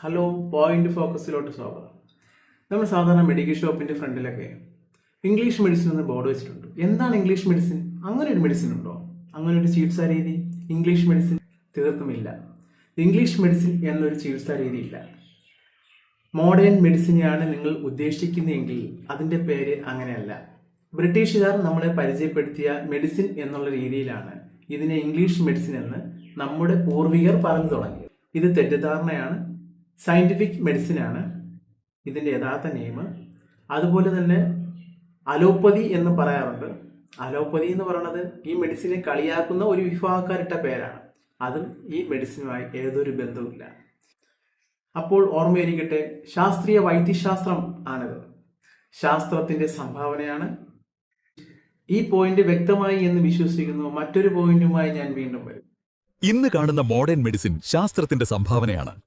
Hello, point ഫോക്കസിലോട്ട് സ്വാഗതം. നമ്മൾ സാധാരണ മെഡിക്കൽ ഷോപ്പിന്റെ ഫ്രണ്ടിലൊക്കെ ഇംഗ്ലീഷ് മെഡിസിൻ എന്ന് ബോർഡ് വെച്ചിട്ടുണ്ട്. എന്താണ് ഇംഗ്ലീഷ് മെഡിസിൻ? അങ്ങനെ ഒരു മെഡിസിൻ ഉണ്ടോ? അങ്ങനെ ഒരു ചികിത്സാ രീതി ഇംഗ്ലീഷ് മെഡിസിൻ തീർത്തുമില്ല. ഇംഗ്ലീഷ് മെഡിസിൻ എന്നൊരു ചികിത്സാ രീതി ഇല്ല. മോഡേൺ മെഡിസിനെയാണ് നിങ്ങൾ ഉദ്ദേശിക്കുന്നതെങ്കിൽ അതിന്റെ പേര് അങ്ങനെയല്ല. ബ്രിട്ടീഷുകാർ നമ്മളെ പരിചയപ്പെടുത്തിയ മെഡിസിൻ എന്നുള്ള രീതിയിലാണ് ഇതിനെ ഇംഗ്ലീഷ് മെഡിസിൻ എന്ന് നമ്മുടെ പൂർവികർ പറഞ്ഞു തുടങ്ങിയത്. ഇത് തെറ്റിദ്ധാരണയാണ്. സയന്റിഫിക് മെഡിസിൻ ആണ് ഇതിന്റെ യഥാർത്ഥ നെയിം. അതുപോലെ തന്നെ അലോപ്പതി എന്ന് പറയാറുണ്ട്. അലോപ്പതി എന്ന് പറയുന്നത് ഈ മെഡിസിനെ കളിയാക്കുന്ന ഒരു വിഭാഗക്കാരിട്ട പേരാണ്. അതും ഈ മെഡിസിനുമായി ഏതൊരു ബന്ധവുമില്ല. അപ്പോൾ ഓർമ്മയിരിക്കട്ടെ, ശാസ്ത്രീയ വൈദ്യശാസ്ത്രം ആണിത്. ശാസ്ത്രത്തിന്റെ സംഭാവനയാണ്. ഈ പോയിന്റ് വ്യക്തമായി എന്ന് വിശ്വസിക്കുന്നു. മറ്റൊരു പോയിന്റുമായി ഞാൻ വീണ്ടും വരും. ഇന്ന് കാണുന്ന മോഡേൺ മെഡിസിൻ ശാസ്ത്രത്തിന്റെ സംഭാവനയാണ്.